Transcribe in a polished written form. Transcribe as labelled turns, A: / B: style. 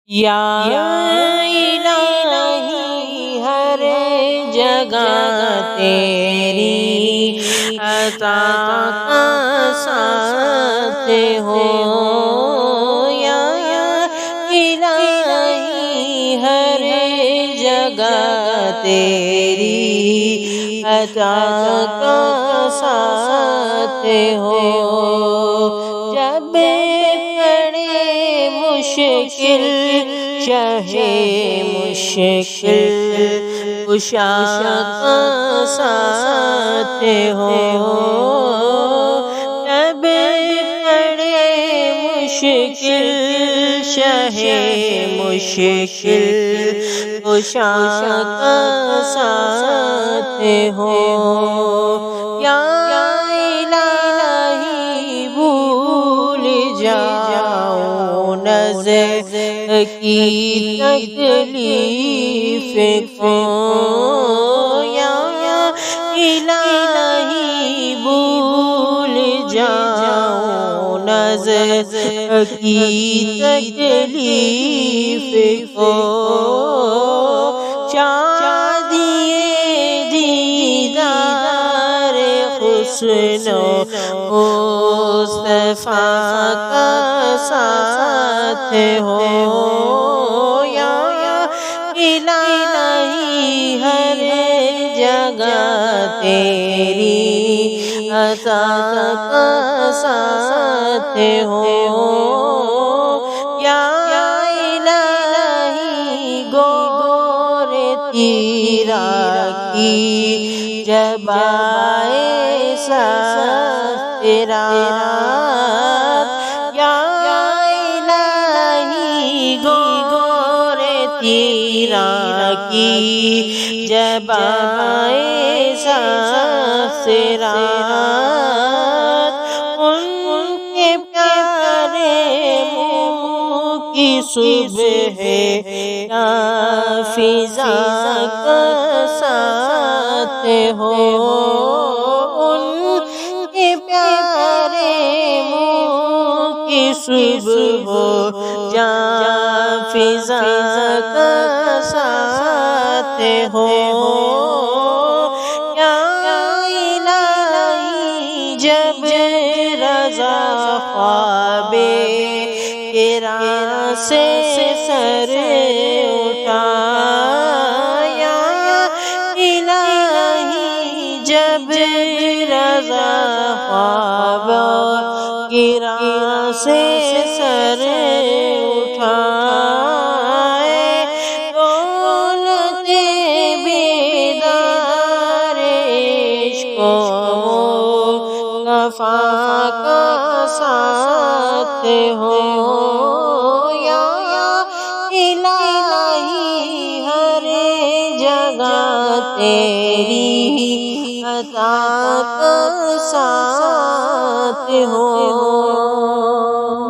A: یا الہی ہر جگہ تیری عطا کا ساتھ ہو، یا الہی ہر جگہ تیری عطا کا ساتھ ہو۔ جب پڑے مشکل شہ مشکل کشا کا ساتھ ہو، جب پڑے مشکل شہ مشکل کشا کا ساتھ ہو۔ یا الہی بھول جاؤ نظر کی تکلیف کو، یا الہی بھول جاؤ نظر کی تکلیف کو۔ شادی دیدار حسن مصطفیٰ کا ساتھ ہو، یا الہی ہر جگہ تیری عطا کا ساتھ ہو۔ یا الہی گور تیرا کی جب آئے سخت رات، یا الہی گور تیرا کی جب آئے سخت رات، ان کے پیارے منہ کی صبح یا فضا کا ساتھ ہو، ان کے پیارے منہ کی صبح یا فضا کا ساتھ ہو۔ یا الہی جب رضا خواب گرا سے سر اٹھا، یا الہی جب رضا خواب گرا سے سر اٹھائے، دولت بیدار عشق و مصطفیٰ کا ساتھ ہو۔ یا الہی ہر جگہ تیری عطا کا ساتھ ہو۔